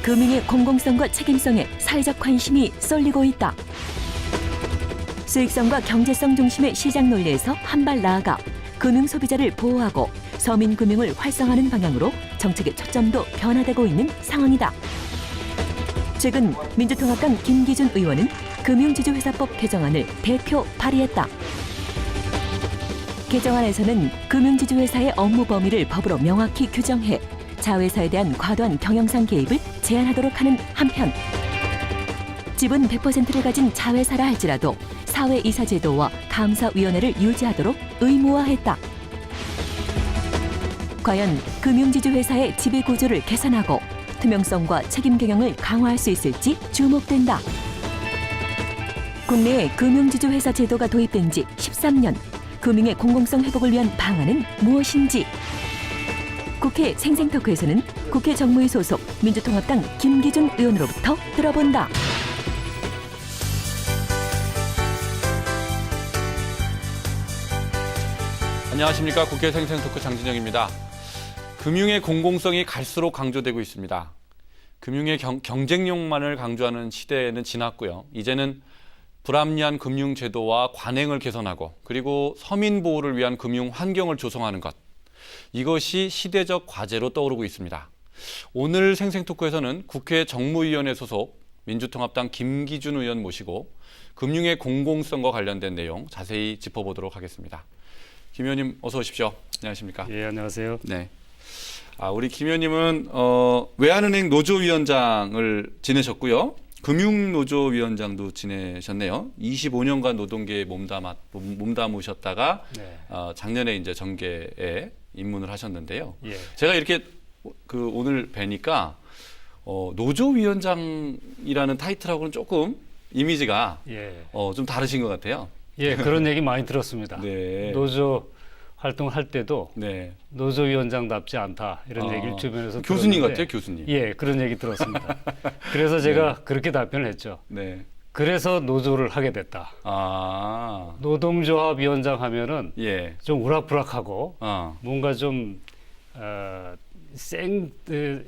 금융의 공공성과 책임성에 사회적 관심이 쏠리고 있다. 수익성과 경제성 중심의 시장 논리에서 한 발 나아가 금융 소비자를 보호하고 서민 금융을 활성화하는 방향으로 정책의 초점도 변화되고 있는 상황이다. 최근 민주통합당 김기준 의원은 금융지주회사법 개정안을 대표 발의했다. 개정안에서는 금융지주회사의 업무 범위를 법으로 명확히 규정해 자회사에 대한 과도한 경영상 개입을 제한하도록 하는 한편 지분 100%를 가진 자회사라 할지라도 사회이사제도와 감사위원회를 유지하도록 의무화했다. 과연 금융지주회사의 지배구조를 개선하고 투명성과 책임 경영을 강화할 수 있을지 주목된다. 국내에 금융지주회사 제도가 도입된 지 13년, 금융의 공공성 회복을 위한 방안은 무엇인지? 국회 생생토크에서는 국회 정무위 소속 민주통합당 김기준 의원으로부터 들어본다. 안녕하십니까. 국회 생생토크 장진영입니다. 금융의 공공성이 갈수록 강조되고 있습니다. 금융의 경쟁력만을 강조하는 시대는 지났고요. 이제는 불합리한 금융 제도와 관행을 개선하고 그리고 서민 보호를 위한 금융 환경을 조성하는 것. 이것이 시대적 과제로 떠오르고 있습니다. 오늘 생생토크에서는 국회 정무위원회 소속 민주통합당 김기준 의원 모시고 금융의 공공성과 관련된 내용 자세히 짚어보도록 하겠습니다. 김 의원님 어서 오십시오. 안녕하십니까? 예, 안녕하세요. 네. 우리 김 의원님은 외환은행 노조위원장을 지내셨고요. 금융노조위원장도 지내셨네요. 25년간 노동계에 몸담으셨다가 네. 작년에 이제 정계에 입문을 하셨는데요. 예. 제가 이렇게 오늘 뵈니까 노조위원장이라는 타이틀하고는 조금 이미지가 예. 좀 다르신 것 같아요. 예, 그런 얘기 많이 들었습니다. 네. 노조 활동을 할 때도 네. 노조위원장답지 않다 이런 얘기를 주변에서 교수님 들었는데, 같아요, 교수님. 예, 그런 얘기 들었습니다. 그래서 제가 그렇게 답변을 했죠. 네. 그래서 노조를 하게 됐다. 노동조합 위원장 하면은 예. 좀 우락부락하고 뭔가 좀 생떼를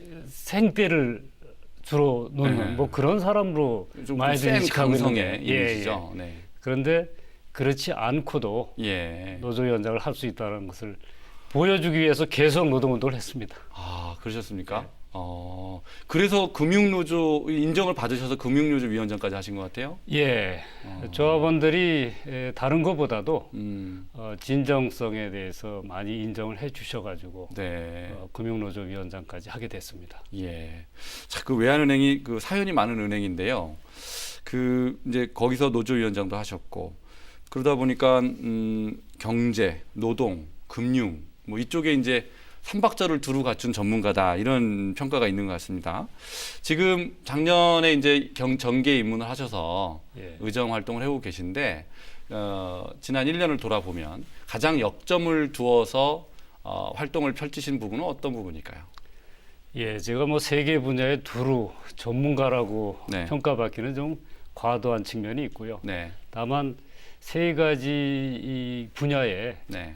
주로 놓는 뭐 그런 사람으로 좀 많이 센 인식하고 감성의 있는데, 이미지죠. 네. 그런데 그렇지 않고도 예. 노조위원장을 할 수 있다는 것을 보여주기 위해서 계속 노동운동을 했습니다. 그러셨습니까? 네. 그래서 금융노조 인정을 받으셔서 금융노조 위원장까지 하신 것 같아요? 예. 조합원들이 다른 것보다도 진정성에 대해서 많이 인정을 해 주셔가지고 네. 금융노조 위원장까지 하게 됐습니다. 예. 자, 그 외환은행이 그 사연이 많은 은행인데요. 이제 거기서 노조위원장도 하셨고 그러다 보니까 경제, 노동, 금융 뭐 이쪽에 이제 삼박자를 두루 갖춘 전문가다 이런 평가가 있는 것 같습니다. 지금 작년에 이제 정계에 입문을 하셔서 예. 의정 활동을 해오고 계신데 지난 1년을 돌아보면 가장 역점을 두어서 활동을 펼치신 부분은 어떤 부분일까요? 예, 제가 뭐 세계 분야의 두루 전문가라고 네. 평가받기는 좀 과도한 측면이 있고요. 네. 다만 세 가지 이 분야에 네.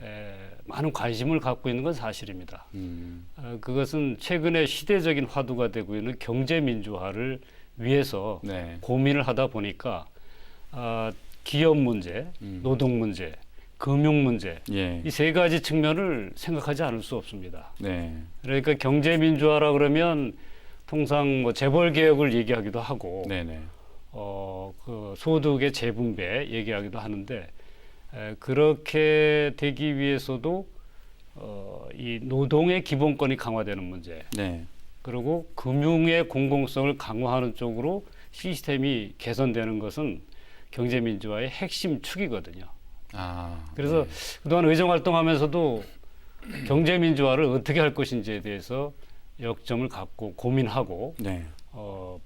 많은 관심을 갖고 있는 건 사실입니다. 그것은 최근에 시대적인 화두가 되고 있는 경제 민주화를 위해서 네. 고민을 하다 보니까 기업 문제, 노동 문제, 금융 문제 예. 이 세 가지 측면을 생각하지 않을 수 없습니다. 네. 그러니까 경제 민주화라 그러면 통상 뭐 재벌 개혁을 얘기하기도 하고 네네. 그 소득의 재분배 얘기하기도 하는데 그렇게 되기 위해서도 이 노동의 기본권이 강화되는 문제, 네. 그리고 금융의 공공성을 강화하는 쪽으로 시스템이 개선되는 것은 경제 민주화의 핵심 축이거든요. 그래서 네. 그동안 의정 활동하면서도 경제 민주화를 어떻게 할 것인지에 대해서 역점을 갖고 고민하고 네.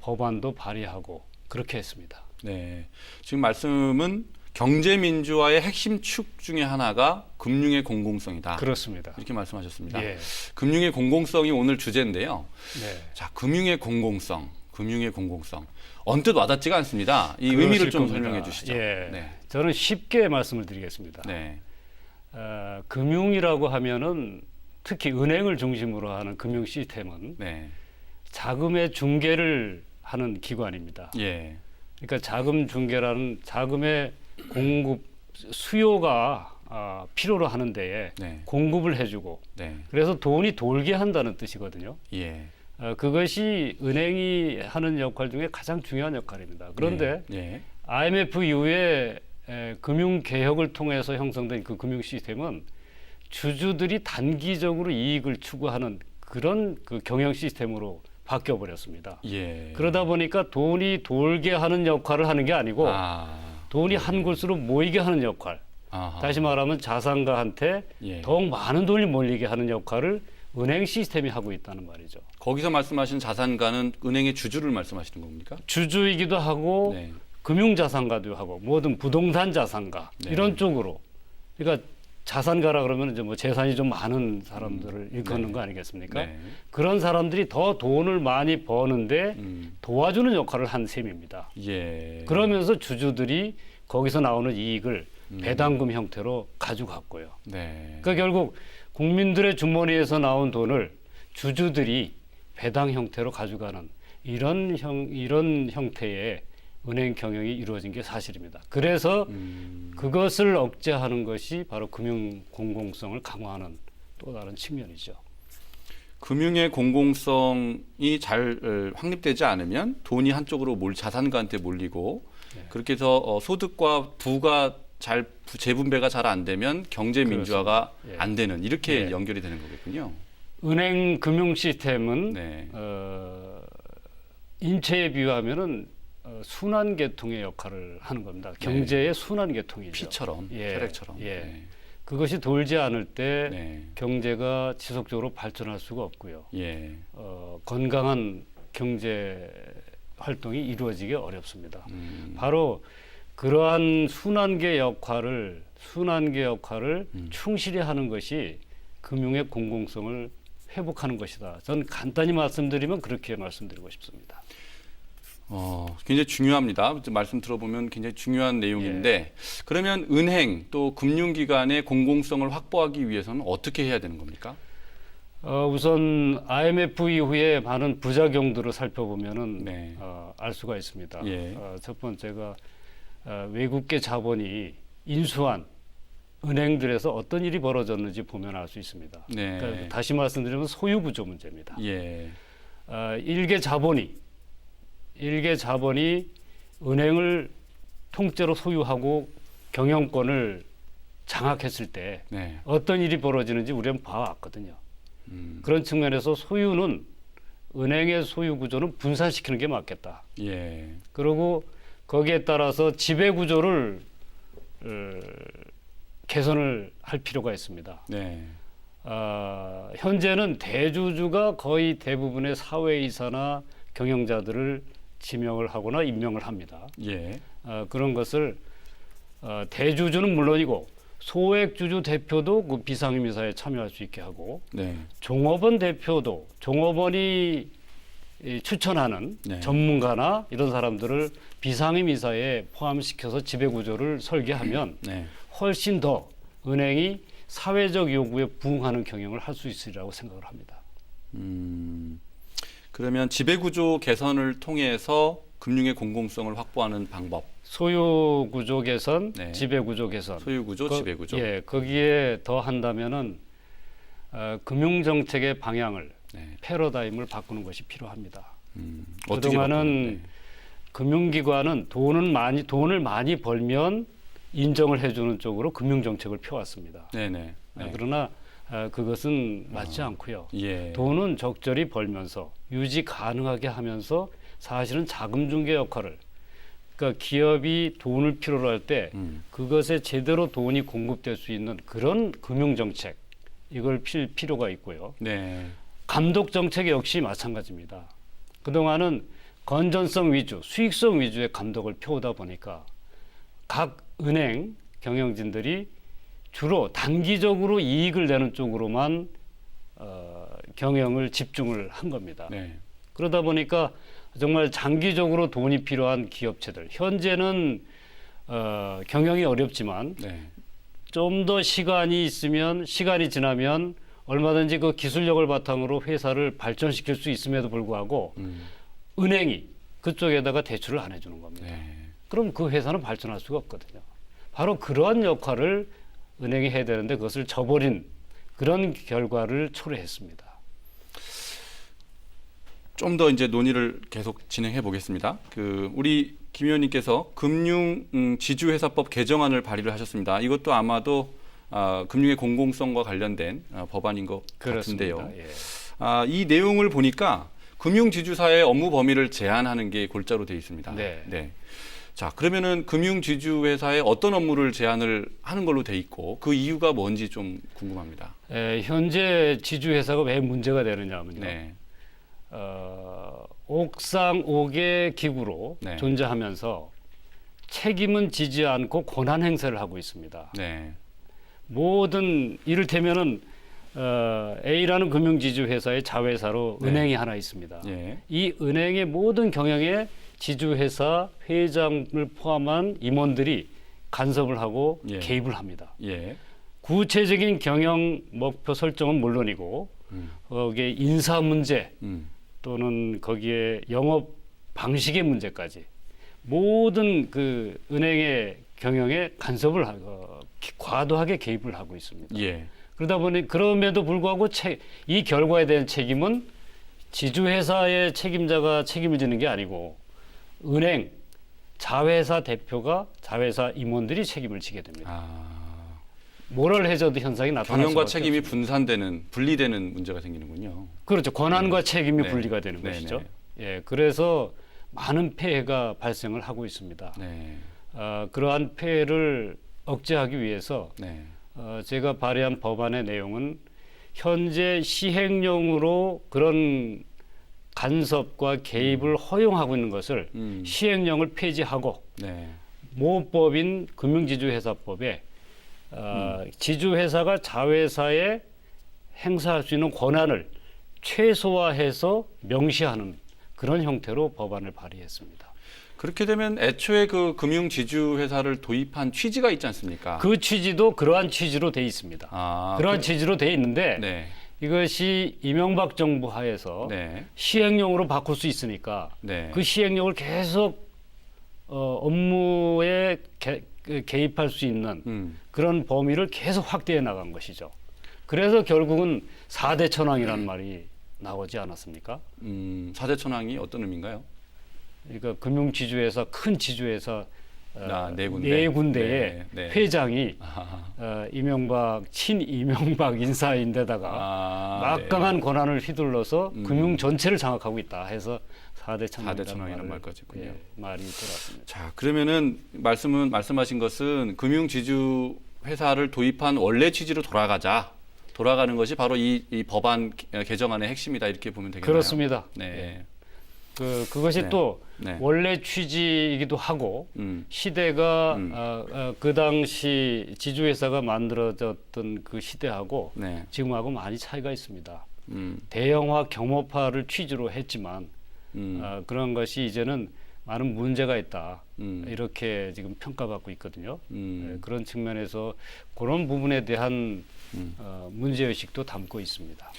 법안도 발의하고 그렇게 했습니다. 네. 지금 말씀은 경제 민주화의 핵심 축 중에 하나가 금융의 공공성이다. 그렇습니다. 이렇게 말씀하셨습니다. 예. 금융의 공공성이 오늘 주제인데요. 네. 자, 금융의 공공성. 언뜻 와닿지가 않습니다. 이 그러실 의미를 좀 겁니다. 설명해 주시죠. 예. 네. 저는 쉽게 말씀을 드리겠습니다. 네. 금융이라고 하면은 특히 은행을 중심으로 하는 금융 시스템은 네. 자금의 중개를 하는 기관입니다. 예. 그러니까 자금 중개라는 자금의 공급 수요가 필요로 하는 데에 네. 공급을 해주고 네. 그래서 돈이 돌게 한다는 뜻이거든요. 예. 그것이 은행이 하는 역할 중에 가장 중요한 역할입니다. 그런데 예. IMF 이후에 금융 개혁을 통해서 형성된 그 금융 시스템은 주주들이 단기적으로 이익을 추구하는 그런 그 경영 시스템으로 바뀌어 버렸습니다. 예. 그러다 보니까 돈이 돌게 하는 역할을 하는 게 아니고 돈이 한 곳으로 모이게 하는 역할. 아하. 다시 말하면 자산가한테 예. 더욱 많은 돈이 몰리게 하는 역할을 은행 시스템이 하고 있다는 말이죠. 거기서 말씀하신 자산가는 은행의 주주를 말씀하시는 겁니까? 주주이기도 하고 네. 금융자산가도 하고 모든 부동산 자산가 네. 이런 쪽으로. 그러니까 자산가라 그러면 이제 뭐 재산이 좀 많은 사람들을 일컫는 네. 거 아니겠습니까? 네. 그런 사람들이 더 돈을 많이 버는데 음. 도와주는 역할을 한 셈입니다. 예. 그러면서 주주들이 거기서 나오는 이익을 배당금 형태로 가져갔고요. 네. 그러니까 결국 국민들의 주머니에서 나온 돈을 주주들이 배당 형태로 가져가는 이런 형태의 은행 경영이 이루어진 게 사실입니다. 그래서 그것을 억제하는 것이 바로 금융 공공성을 강화하는 또 다른 측면이죠. 금융의 공공성이 잘 확립되지 않으면 돈이 한쪽으로 자산가한테 몰리고 네. 그렇게 해서 소득과 부가 잘 재분배가 잘 안 되면 경제 민주화가 예. 안 되는 이렇게 예. 연결이 되는 거겠군요. 은행 금융 시스템은 네. 인체에 비유하면은 순환 계통의 역할을 하는 겁니다. 경제의 순환 계통이죠. 피처럼, 예. 혈액처럼. 예. 네. 그것이 돌지 않을 때 네. 경제가 지속적으로 발전할 수가 없고요. 예. 건강한 경제 활동이 이루어지기 어렵습니다. 음. 바로 그러한 순환계 역할을 충실히 하는 것이 금융의 공공성을 회복하는 것이다. 저는 간단히 말씀드리면 그렇게 말씀드리고 싶습니다. 굉장히 중요합니다. 말씀 들어보면 굉장히 중요한 내용인데 예. 그러면 은행 또 금융기관의 공공성을 확보하기 위해서는 어떻게 해야 되는 겁니까? 우선 IMF 이후에 많은 부작용들을 살펴보면은 네. 알 수가 있습니다. 예. 첫 번째가 외국계 자본이 인수한 은행들에서 어떤 일이 벌어졌는지 보면 알 수 있습니다. 네. 그러니까 다시 말씀드리면 소유 구조 문제입니다. 예. 일개 자본이 은행을 통째로 소유하고 경영권을 장악했을 때 네. 어떤 일이 벌어지는지 우리는 봐왔거든요. 그런 측면에서 소유는 은행의 소유 구조는 분산시키는 게 맞겠다. 예. 그리고 거기에 따라서 지배 구조를 개선을 할 필요가 있습니다. 네. 현재는 대주주가 거의 대부분의 사회이사나 경영자들을 지명을 하거나 임명을 합니다. 예. 그런 것을 대주주는 물론이고 소액주주 대표도 그 비상임이사에 참여할 수 있게 하고 네. 종업원 대표도 종업원이 추천하는 네. 전문가나 이런 사람들을 비상임이사에 포함시켜서 지배구조를 설계하면 네. 훨씬 더 은행이 사회적 요구에 부응하는 경영을 할 수 있으리라고 생각을 합니다. 그러면 지배구조 개선을 통해서 금융의 공공성을 확보하는 방법. 소유 구조 개선, 네. 지배 구조 개선. 소유 구조, 지배 구조. 예, 거기에 더 한다면은 금융 정책의 방향을 네. 패러다임을 바꾸는 것이 필요합니다. 어떻게 그동안은 바꾸는데? 금융기관은 돈을 많이 벌면 인정을 해주는 쪽으로 금융 정책을 펴왔습니다. 네네. 네. 그러나 그것은 맞지 않고요. 예. 돈은 적절히 벌면서 유지 가능하게 하면서 사실은 자금 중개 역할을 그러니까 기업이 돈을 필요로 할 때 그것에 제대로 돈이 공급될 수 있는 그런 금융 정책 이걸 필요가 있고요. 네. 감독 정책 역시 마찬가지입니다. 그동안은 건전성 위주, 수익성 위주의 감독을 펴오다 보니까 각 은행 경영진들이 주로 단기적으로 이익을 내는 쪽으로만 경영을 집중을 한 겁니다. 네. 그러다 보니까 정말 장기적으로 돈이 필요한 기업체들 현재는 경영이 어렵지만 네. 좀 더 시간이 지나면 얼마든지 그 기술력을 바탕으로 회사를 발전시킬 수 있음에도 불구하고 은행이 그쪽에다가 대출을 안 해주는 겁니다. 네. 그럼 그 회사는 발전할 수가 없거든요. 바로 그러한 역할을 은행이 해야 되는데 그것을 저버린 그런 결과를 초래했습니다. 좀 더 이제 논의를 계속 진행해 보겠습니다. 우리 김 의원님께서 금융 지주회사법 개정안을 발의를 하셨습니다. 이것도 아마도 금융의 공공성과 관련된 법안인 것 그렇습니다. 같은데요. 예. 이 내용을 보니까 금융지주사의 업무 범위를 제한하는 게 골자로 되어 있습니다. 네. 자, 그러면은 금융지주회사의 어떤 업무를 제한을 하는 걸로 돼 있고 그 이유가 뭔지 좀 궁금합니다. 현재 지주회사가 왜 문제가 되느냐면요. 네. 옥상 5개 기구로 네. 존재하면서 책임은 지지 않고 권한 행사를 하고 있습니다. 네. 모든 이를테면은 A라는 금융지주 회사의 자회사로 네. 은행이 하나 있습니다. 예. 이 은행의 모든 경영에 지주회사 회장을 포함한 임원들이 간섭을 하고 예. 개입을 합니다. 예. 구체적인 경영 목표 설정은 물론이고 거기에 인사 문제 또는 거기에 영업 방식의 문제까지 모든 그 은행의 경영에 간섭을 하고 과도하게 개입을 하고 있습니다. 예. 그러다 보니 그럼에도 불구하고 이 결과에 대한 책임은 지주회사의 책임자가 책임을 지는 게 아니고 은행 자회사 대표가 자회사 임원들이 책임을 지게 됩니다. 모럴 해저드 현상이 나타나는 경영과 책임이 분산되는 분리되는 문제가 생기는군요. 그렇죠. 권한과 책임이 네. 분리가 되는 네. 것이죠. 예, 그래서 많은 폐해가 발생을 하고 있습니다. 네. 그러한 폐해를 억제하기 위해서 네. 제가 발의한 법안의 내용은 현재 시행령으로 그런 간섭과 개입을 허용하고 있는 것을 시행령을 폐지하고 네. 모법인 금융지주회사법에 지주회사가 자회사에 행사할 수 있는 권한을 최소화해서 명시하는 그런 형태로 법안을 발의했습니다. 그렇게 되면 애초에 그 금융 지주 회사를 도입한 취지가 있지 않습니까? 그 취지도 그러한 취지로 돼 있습니다. 그러한 취지로 돼 있는데 네. 이것이 이명박 정부 하에서 네. 시행령으로 바꿀 수 있으니까 네. 그 시행령을 계속 업무에 개입할 수 있는 그런 범위를 계속 확대해 나간 것이죠. 그래서 결국은 4대 천왕이라는 말이 나오지 않았습니까? 4대 천왕이 어떤 의미인가요? 그러니까 금융지주회사, 큰 지주회사 네 군데. 네 군데의 네, 네. 회장이 친이명박 인사인데다가 막강한 권한을 휘둘러서 금융 전체를 장악하고 있다 해서 4대 천왕이라는 말까지 있군요. 예, 말이 돌았습니다. 자, 그러면은 말씀하신 것은 금융 지주 회사를 도입한 원래 취지로 돌아가는 것이 바로 이 법안 개정안의 핵심이다 이렇게 보면 되겠나요? 그렇습니다. 네. 그것이 네. 또 네. 원래 취지이기도 하고 시대가 그 당시 지주회사가 만들어졌던 그 시대하고 네. 지금하고 많이 차이가 있습니다. 대형화, 겸업화를 취지로 했지만 그런 것이 이제는 많은 문제가 있다. 이렇게 지금 평가받고 있거든요. 그런 측면에서 그런 부분에 대한 문제의식도 담고 있습니다.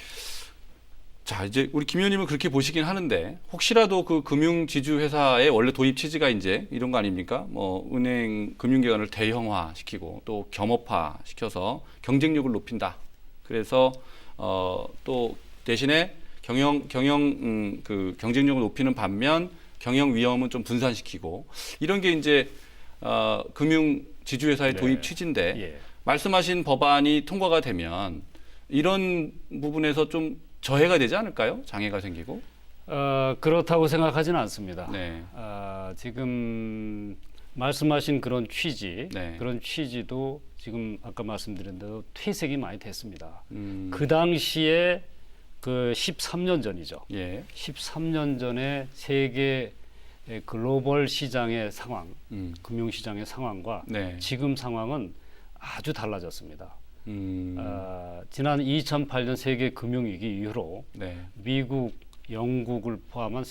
자, 이제 우리 김 의원님은 그렇게 보시긴 하는데 혹시라도 그 금융 지주 회사의 원래 도입 취지가 이제 이런 거 아닙니까? 뭐 은행 금융기관을 대형화 시키고 또 겸업화 시켜서 경쟁력을 높인다. 그래서 또 대신에 그 경쟁력을 높이는 반면 경영 위험은 좀 분산시키고 이런 게 이제 금융 지주 회사의 네. 도입 취지인데 예. 말씀하신 법안이 통과가 되면 이런 부분에서 좀 저해가 되지 않을까요? 장애가 생기고? 그렇다고 생각하지는 않습니다. 네. 지금 말씀하신 그런 취지, 네. 그런 취지도 지금 아까 말씀드린 대로 퇴색이 많이 됐습니다. 그 그 당시에 그 13년 전이죠. 예. 13년 전에 세계 글로벌 시장의 상황, 금융시장의 상황과 네. 지금 상황은 아주 달라졌습니다. 지난 2008년 세계 금융위기 이후로 네. 미국, 영국을 포함한